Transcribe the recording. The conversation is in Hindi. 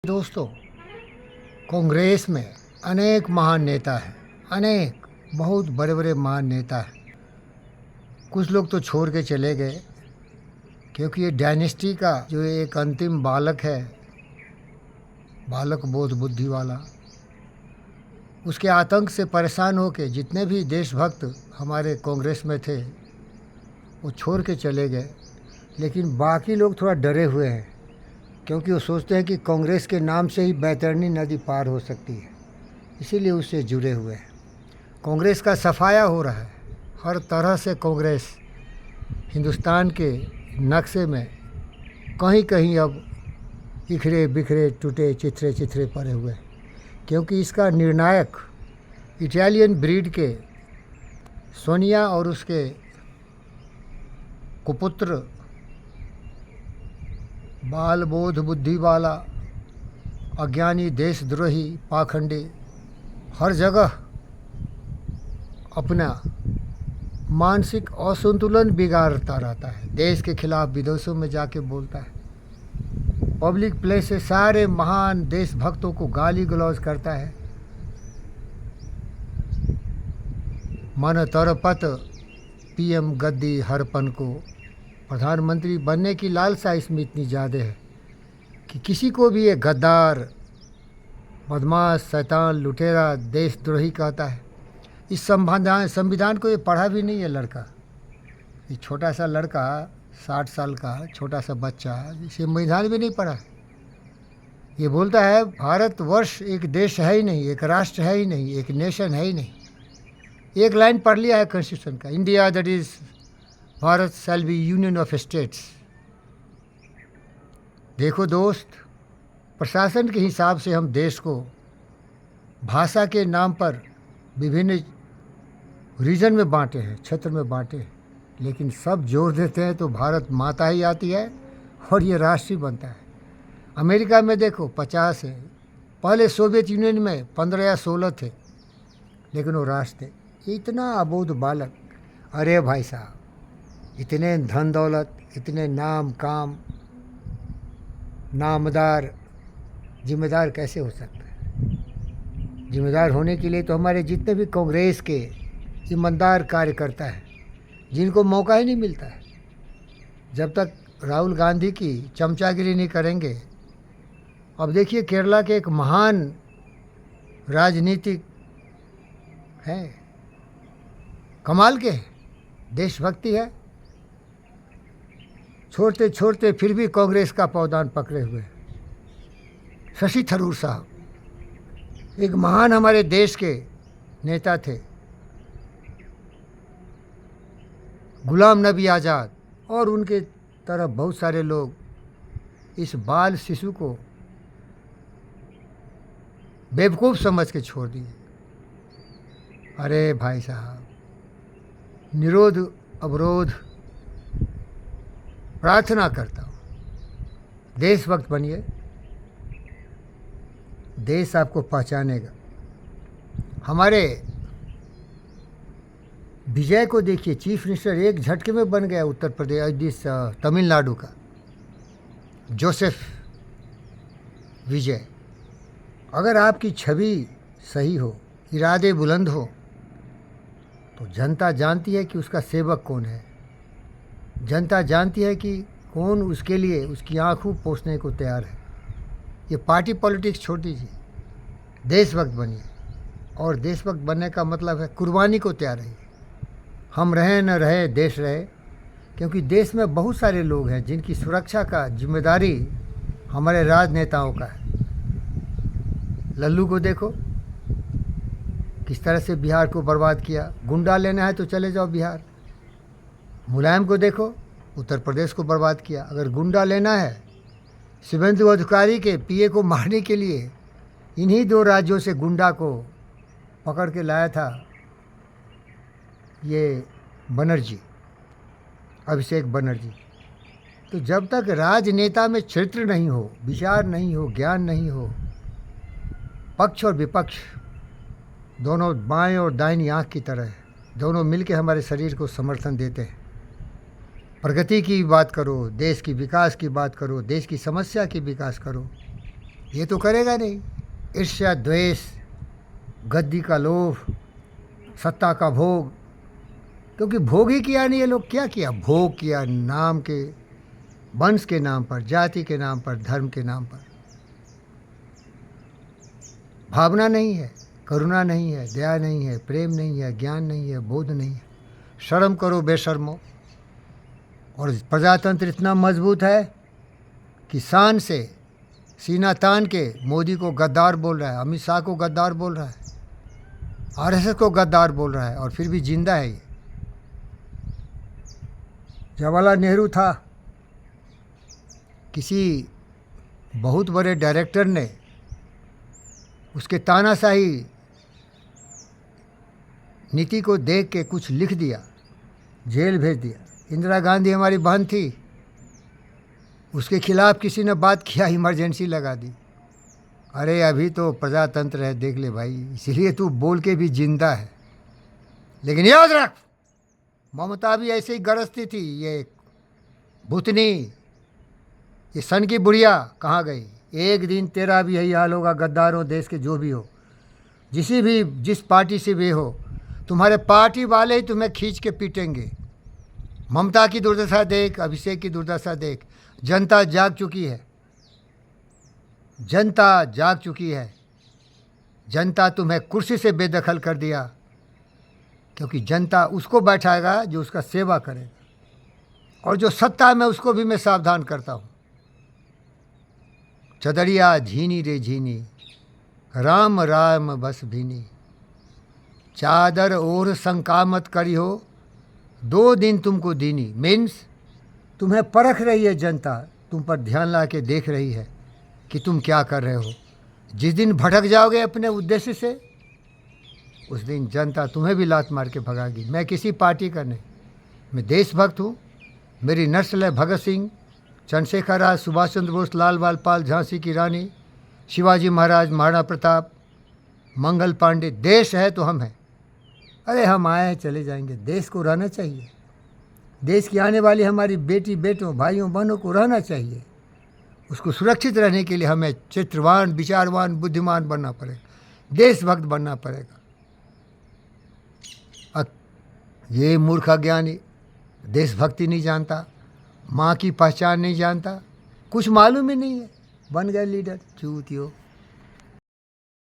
दोस्तों, कांग्रेस में अनेक महान नेता हैं। अनेक बहुत बड़े बड़े महान नेता हैं। कुछ लोग तो छोड़ के चले गए क्योंकि ये डायनेस्टी का जो एक अंतिम बालक है, बालक बोध बुद्धि वाला, उसके आतंक से परेशान होके जितने भी देशभक्त हमारे कांग्रेस में थे वो छोड़ के चले गए। लेकिन बाकी लोग थोड़ा डरे हुए हैं क्योंकि वो सोचते हैं कि कांग्रेस के नाम से ही बैतरणी नदी पार हो सकती है, इसीलिए उससे जुड़े हुए हैं। कांग्रेस का सफाया हो रहा है। हर तरह से कांग्रेस हिंदुस्तान के नक्शे में कहीं कहीं अब इखरे बिखरे टूटे चिथरे चिथरे पड़े हुए हैं, क्योंकि इसका निर्णायक इटालियन ब्रीड के सोनिया और उसके कुपुत्र बाल बोध बुद्धि वाला अज्ञानी देशद्रोही पाखंडी हर जगह अपना मानसिक असंतुलन बिगाड़ता रहता है। देश के खिलाफ विदेशों में जाके बोलता है, पब्लिक प्लेस से सारे महान देशभक्तों को गाली गलौज करता है। मन तरपत पीएम गद्दी हरपन को, प्रधानमंत्री बनने की लालसा इसमें इतनी ज़्यादा है कि किसी को भी ये गद्दार, बदमाश, शैतान, लुटेरा, देशद्रोही कहता है। इस संविधान को ये पढ़ा भी नहीं है लड़का। ये छोटा सा लड़का, 60 साल का छोटा सा बच्चा, इसे संविधान भी नहीं पढ़ा है। ये बोलता है भारतवर्ष एक देश है ही नहीं, एक राष्ट्र है ही नहीं, एक नेशन है ही नहीं। एक लाइन पढ़ लिया है कॉन्स्टिट्यूशन का, India that is Bharat shall be union of states. देखो दोस्त, प्रशासन के हिसाब से हम देश को भाषा के नाम पर विभिन्न रीजन में बांटे हैं, क्षेत्र में बांटे हैं, लेकिन सब जोड़ देते हैं तो भारत माता ही आती है और ये राष्ट्र ही बनता है। अमेरिका में देखो 50 है, पहले सोवियत यूनियन में 15 या 16 थे, लेकिन वो राष्ट्र थे। ये इतना अबोध बालक, अरे भाई साहब, इतने धन दौलत, इतने नाम काम, नामदार, जिम्मेदार कैसे हो सकता है? जिम्मेदार होने के लिए तो हमारे जितने भी कांग्रेस के ईमानदार कार्यकर्ता हैं, जिनको मौका ही नहीं मिलता है, जब तक राहुल गांधी की चमचागिरी नहीं करेंगे। अब देखिए केरला के एक महान राजनीतिक है, कमाल के देशभक्ति है, छोड़ते छोड़ते फिर भी कांग्रेस का पौधान पकड़े हुए। शशि थरूर साहब एक महान हमारे देश के नेता थे, गुलाम नबी आज़ाद, और उनके तरफ बहुत सारे लोग इस बाल शिशु को बेवकूफ़ समझ के छोड़ दिए। अरे भाई साहब, निरोध अवरोध प्रार्थना करता हूँ, देशभक्त बनिए, देश आपको पहचानेगा। हमारे विजय को देखिए, चीफ मिनिस्टर एक झटके में बन गया उत्तर प्रदेश तमिलनाडु का, जोसेफ विजय। अगर आपकी छवि सही हो, इरादे बुलंद हो, तो जनता जानती है कि उसका सेवक कौन है। जनता जानती है कि कौन उसके लिए उसकी आंखों पोंछने को तैयार है। ये पार्टी पॉलिटिक्स छोड़ दीजिए, देशभक्त बनिए। और देशभक्त बनने का मतलब है कुर्बानी को तैयार रहिए। हम रहे न रहे, देश रहे, क्योंकि देश में बहुत सारे लोग हैं जिनकी सुरक्षा का जिम्मेदारी हमारे राजनेताओं का है। लल्लू को देखो किस तरह से बिहार को बर्बाद किया। गुंडा लेना है तो चले जाओ बिहार। मुलायम को देखो, उत्तर प्रदेश को बर्बाद किया। अगर गुंडा लेना है, शुभेंदु अधिकारी के पीए को मारने के लिए इन्हीं 2 राज्यों से गुंडा को पकड़ के लाया था ये बनर्जी, अभिषेक बनर्जी। तो जब तक राजनेता में चरित्र नहीं हो, विचार नहीं हो, ज्ञान नहीं हो, पक्ष और विपक्ष दोनों बाएं और दाहिनी आँख की तरह है, दोनों मिलके हमारे शरीर को समर्थन देते हैं। प्रगति की बात करो, देश की विकास की बात करो, देश की समस्या की विकास करो, ये तो करेगा नहीं। ईर्ष्या, द्वेष, गद्दी का लोभ, सत्ता का भोग, क्योंकि भोग ही किया नहीं। ये लोग क्या किया? भोग किया, नाम के, वंश के नाम पर, जाति के नाम पर, धर्म के नाम पर। भावना नहीं है, करुणा नहीं है, दया नहीं है, प्रेम नहीं है, ज्ञान नहीं है, बोध नहीं है। शर्म करो बेशर्मो। और प्रजातंत्र इतना मजबूत है कि शान से सीना तान के मोदी को गद्दार बोल रहा है, अमित शाह को गद्दार बोल रहा है, आरएसएस को गद्दार बोल रहा है, और फिर भी जिंदा है ये। जवाहरलाल नेहरू था, किसी बहुत बड़े डायरेक्टर ने उसके तानाशाही नीति को देख के कुछ लिख दिया, जेल भेज दिया। इंदिरा गांधी हमारी बहन थी, उसके खिलाफ किसी ने बात किया, इमरजेंसी लगा दी। अरे अभी तो प्रजातंत्र है, देख ले भाई, इसीलिए तू बोल के भी जिंदा है। लेकिन याद रख, ममता भी ऐसे ही गरजती थी। ये भूतनी, ये सन की बुढ़िया कहाँ गई? एक दिन तेरा भी यही हाल होगा। गद्दारों, देश के जो भी हो, जिस पार्टी से भी हो, तुम्हारे पार्टी वाले ही तुम्हें खींच के पीटेंगे। ममता की दुर्दशा देख, अभिषेक की दुर्दशा देख। जनता जाग चुकी है, जनता जाग चुकी है। जनता तुम्हें कुर्सी से बेदखल कर दिया, क्योंकि जनता उसको बैठाएगा जो उसका सेवा करेगा, और जो सत्ता में उसको भी मैं सावधान करता हूँ। चदरिया झीनी रे झीनी, राम राम बस भीनी, चादर ओढ़ शंका मत करी हो, 2 दिन तुमको दीनी। मीन्स तुम्हें परख रही है जनता, तुम पर ध्यान ला के देख रही है कि तुम क्या कर रहे हो। जिस दिन भटक जाओगे अपने उद्देश्य से, उस दिन जनता तुम्हें भी लात मार के भगाएगी। मैं किसी पार्टी का नहीं, मैं देशभक्त हूँ। मेरी नस्ल है भगत सिंह, चंद्रशेखर आजाद, सुभाष चंद्र बोस, लाल बाल पाल, झांसी की रानी, शिवाजी महाराज, महाराणा प्रताप, मंगल पांडे। देश है तो हम हैं। अरे हम आए हैं, चले जाएंगे। देश को रहना चाहिए। देश की आने वाली हमारी बेटी बेटों, भाइयों बहनों को रहना चाहिए। उसको सुरक्षित रहने के लिए हमें चित्रवान, विचारवान, बुद्धिमान बनना पड़ेगा, देशभक्त बनना पड़ेगा। ये मूर्ख अज्ञानी देशभक्ति नहीं जानता, माँ की पहचान नहीं जानता, कुछ मालूम ही नहीं है, बन गए लीडर। चूतियो।